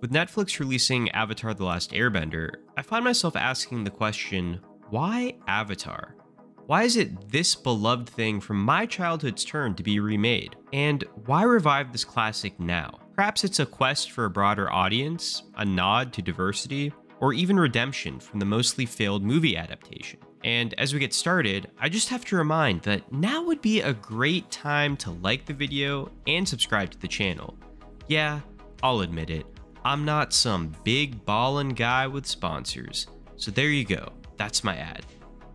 With Netflix releasing Avatar: The Last Airbender, I find myself asking the question, why Avatar? Why is it this beloved thing from my childhood's turn to be remade? And why revive this classic now? Perhaps it's a quest for a broader audience, a nod to diversity, or even redemption from the mostly failed movie adaptation. And as we get started, I just have to remind that now would be a great time to like the video and subscribe to the channel. Yeah, I'll admit it, I'm not some big ballin' guy with sponsors. So there you go, that's my ad.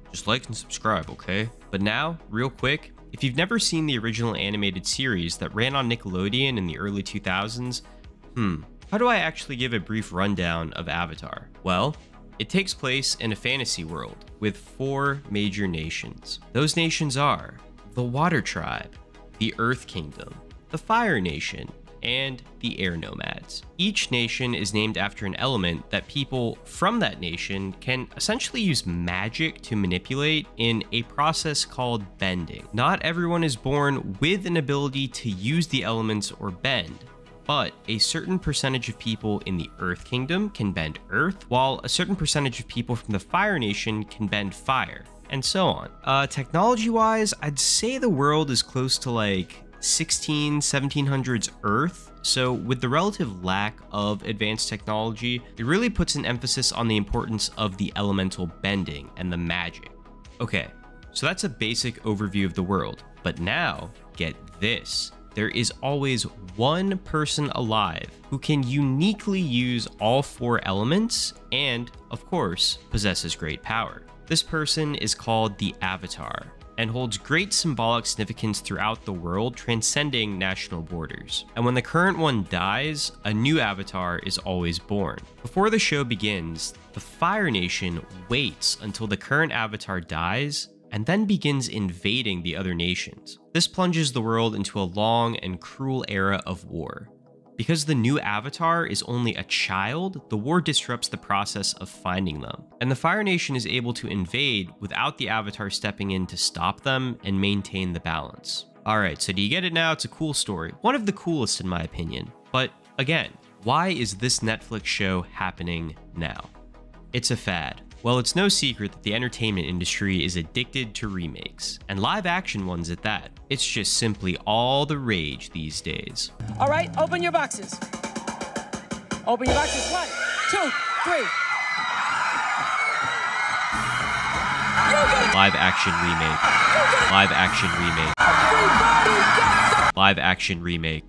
Just like and subscribe, okay? But now, real quick, if you've never seen the original animated series that ran on Nickelodeon in the early 2000s, how do I actually give a brief rundown of Avatar? Well, it takes place in a fantasy world with 4 major nations. Those nations are the Water Tribe, the Earth Kingdom, the Fire Nation, and the Air Nomads. Each nation is named after an element that people from that nation can essentially use magic to manipulate in a process called bending. Not everyone is born with an ability to use the elements or bend, but a certain percentage of people in the Earth Kingdom can bend earth, while a certain percentage of people from the Fire Nation can bend fire, and so on. Technology-wise, I'd say the world is close to like 1700s Earth, so with the relative lack of advanced technology, it really puts an emphasis on the importance of the elemental bending and the magic. Okay, so that's a basic overview of the world, but now, get this. There is always one person alive who can uniquely use all 4 elements and, of course, possesses great power. This person is called the Avatar, and holds great symbolic significance throughout the world, transcending national borders. And when the current one dies, a new avatar is always born. Before the show begins, the Fire Nation waits until the current avatar dies, and then begins invading the other nations. This plunges the world into a long and cruel era of war. Because the new avatar is only a child, the war disrupts the process of finding them, and the Fire Nation is able to invade without the avatar stepping in to stop them and maintain the balance. Alright, so do you get it now? It's a cool story. One of the coolest in my opinion. But again, why is this Netflix show happening now? It's a fad. Well, it's no secret that the entertainment industry is addicted to remakes, and live action ones at that. It's just simply all the rage these days. All right, open your boxes. Open your boxes. 1, 2, 3. Live action remake. Live action remake. Live action remake.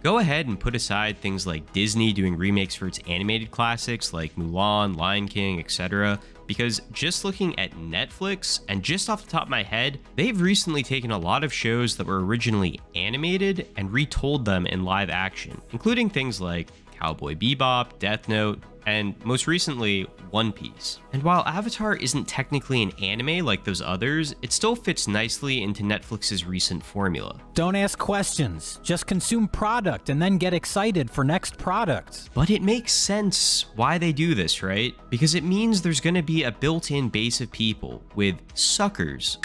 Go ahead and put aside things like Disney doing remakes for its animated classics like Mulan, Lion King, etc. Because just looking at Netflix, and just off the top of my head, they've recently taken a lot of shows that were originally animated and retold them in live action, including things like Cowboy Bebop, Death Note, and most recently, One Piece. And while Avatar isn't technically an anime like those others, it still fits nicely into Netflix's recent formula. Don't ask questions, just consume product and then get excited for next product. But it makes sense why they do this, right? Because it means there's gonna be a built-in base of people with suckers.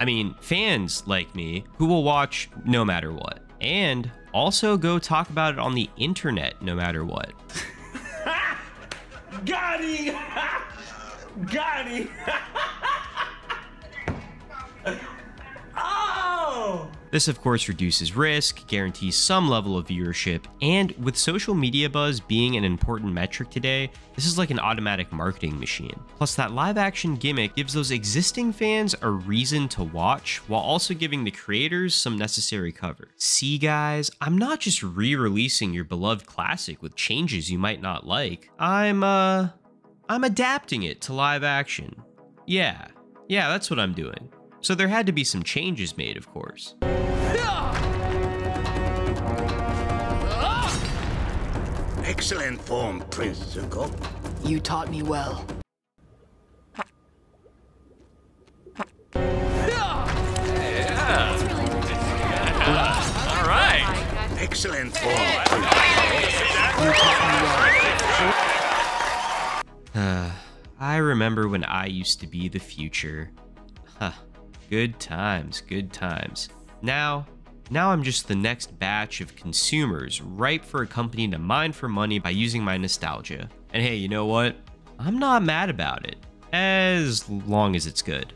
I mean, fans like me who will watch no matter what. And also go talk about it on the internet no matter what. Got him! Got him! Oh! This of course reduces risk, guarantees some level of viewership, and with social media buzz being an important metric today, this is like an automatic marketing machine. Plus that live action gimmick gives those existing fans a reason to watch, while also giving the creators some necessary cover. See guys, I'm not just re-releasing your beloved classic with changes you might not like. I'm adapting it to live action. Yeah, that's what I'm doing. So there had to be some changes made, of course. Excellent form, Prince Zuko. You taught me well. All right. Excellent form, Prince Zuko. I remember when I used to be the future. Huh. Good times, good times. Now, Now I'm just the next batch of consumers ripe for a company to mine for money by using my nostalgia. And hey, you know what? I'm not mad about it, as long as it's good.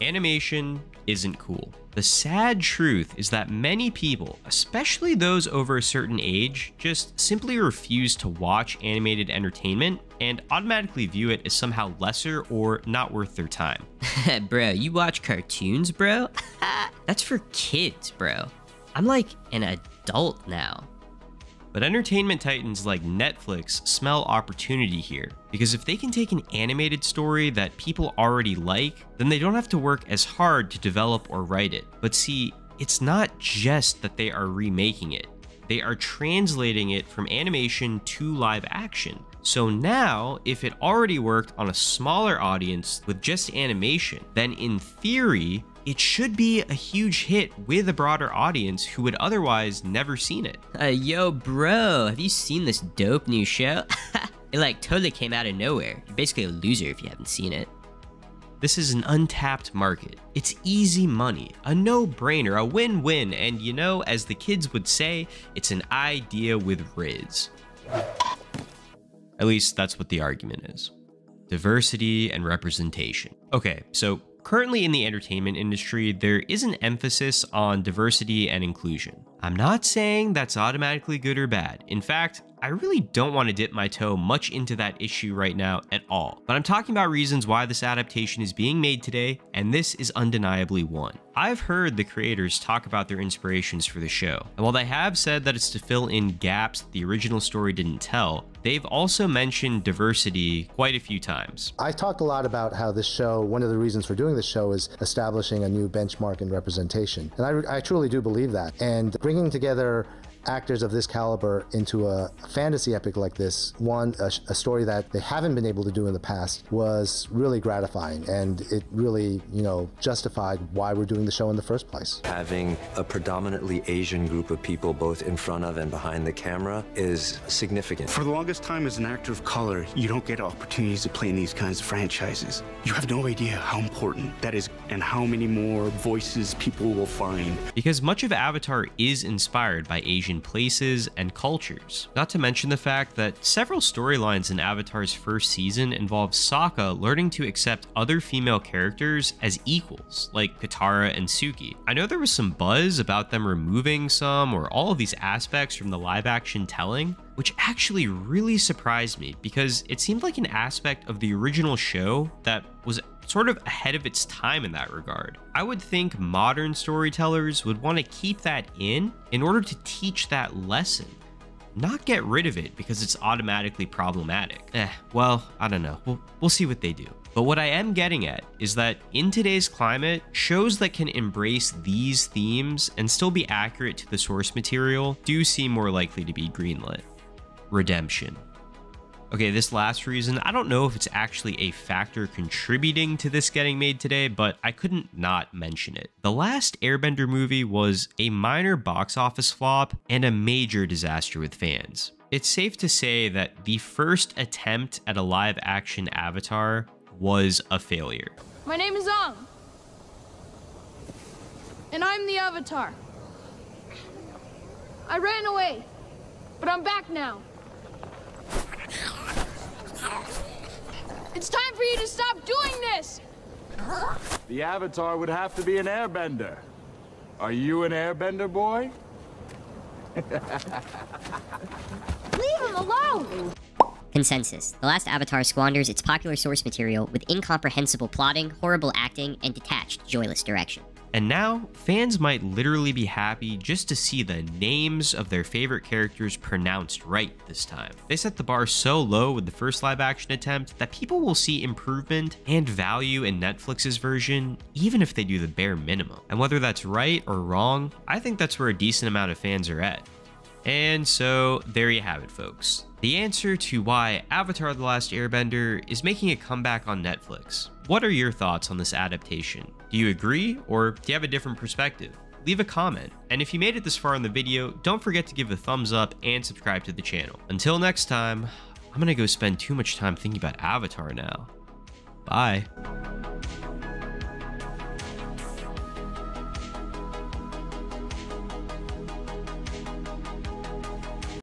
Animation isn't cool. The sad truth is that many people, especially those over a certain age, just simply refuse to watch animated entertainment and automatically view it as somehow lesser or not worth their time. Bro, you watch cartoons, bro? That's for kids, bro. I'm like an adult now. But entertainment titans like Netflix smell opportunity here, because if they can take an animated story that people already like, then they don't have to work as hard to develop or write it. But see, it's not just that they are remaking it. They are translating it from animation to live action. So now, if it already worked on a smaller audience with just animation, then in theory, it should be a huge hit with a broader audience who would otherwise never seen it. Yo, bro, have you seen this dope new show? It like totally came out of nowhere. You're basically a loser if you haven't seen it. This is an untapped market. It's easy money, a no-brainer, a win-win, and you know, as the kids would say, it's an idea with Riz. At least that's what the argument is. Diversity and representation. Okay, so currently in the entertainment industry, there is an emphasis on diversity and inclusion. I'm not saying that's automatically good or bad. In fact, I really don't want to dip my toe much into that issue right now at all, but I'm talking about reasons why this adaptation is being made today, and this is undeniably one. I've heard the creators talk about their inspirations for the show, and while they have said that it's to fill in gaps that the original story didn't tell, they've also mentioned diversity quite a few times. I talked a lot about how this show, one of the reasons for doing this show is establishing a new benchmark in representation, and I truly do believe that, and bringing together actors of this caliber into a fantasy epic like this, a story that they haven't been able to do in the past, was really gratifying, and it really, justified why we're doing the show in the first place. Having a predominantly Asian group of people both in front of and behind the camera is significant. For the longest time as an actor of color, you don't get opportunities to play in these kinds of franchises. You have no idea how important that is and how many more voices people will find. Because much of Avatar is inspired by Asian places and cultures. Not to mention the fact that several storylines in Avatar's first season involve Sokka learning to accept other female characters as equals, like Katara and Suki. I know there was some buzz about them removing some or all of these aspects from the live-action telling, which actually really surprised me because it seemed like an aspect of the original show that was sort of ahead of its time in that regard. I would think modern storytellers would want to keep that in order to teach that lesson, not get rid of it because it's automatically problematic. Well, I don't know. We'll see what they do. But what I am getting at is that in today's climate, shows that can embrace these themes and still be accurate to the source material do seem more likely to be greenlit. Redemption. Okay, this last reason, I don't know if it's actually a factor contributing to this getting made today, but I couldn't not mention it. The Last Airbender movie was a minor box office flop and a major disaster with fans. It's safe to say that the first attempt at a live-action Avatar was a failure. My name is Aang, and I'm the Avatar. I ran away, but I'm back now. It's time for you to stop doing this! The Avatar would have to be an airbender. Are you an airbender, boy? Leave him alone! Consensus. The Last Avatar squanders its popular source material with incomprehensible plotting, horrible acting, and detached, joyless direction. And now, fans might literally be happy just to see the names of their favorite characters pronounced right this time. They set the bar so low with the first live-action attempt that people will see improvement and value in Netflix's version, even if they do the bare minimum. And whether that's right or wrong, I think that's where a decent amount of fans are at. And so, there you have it, folks. The answer to why Avatar: The Last Airbender is making a comeback on Netflix. What are your thoughts on this adaptation? Do you agree, or do you have a different perspective? Leave a comment, and if you made it this far in the video, don't forget to give a thumbs up and subscribe to the channel. Until next time, I'm gonna go spend too much time thinking about Avatar now. Bye.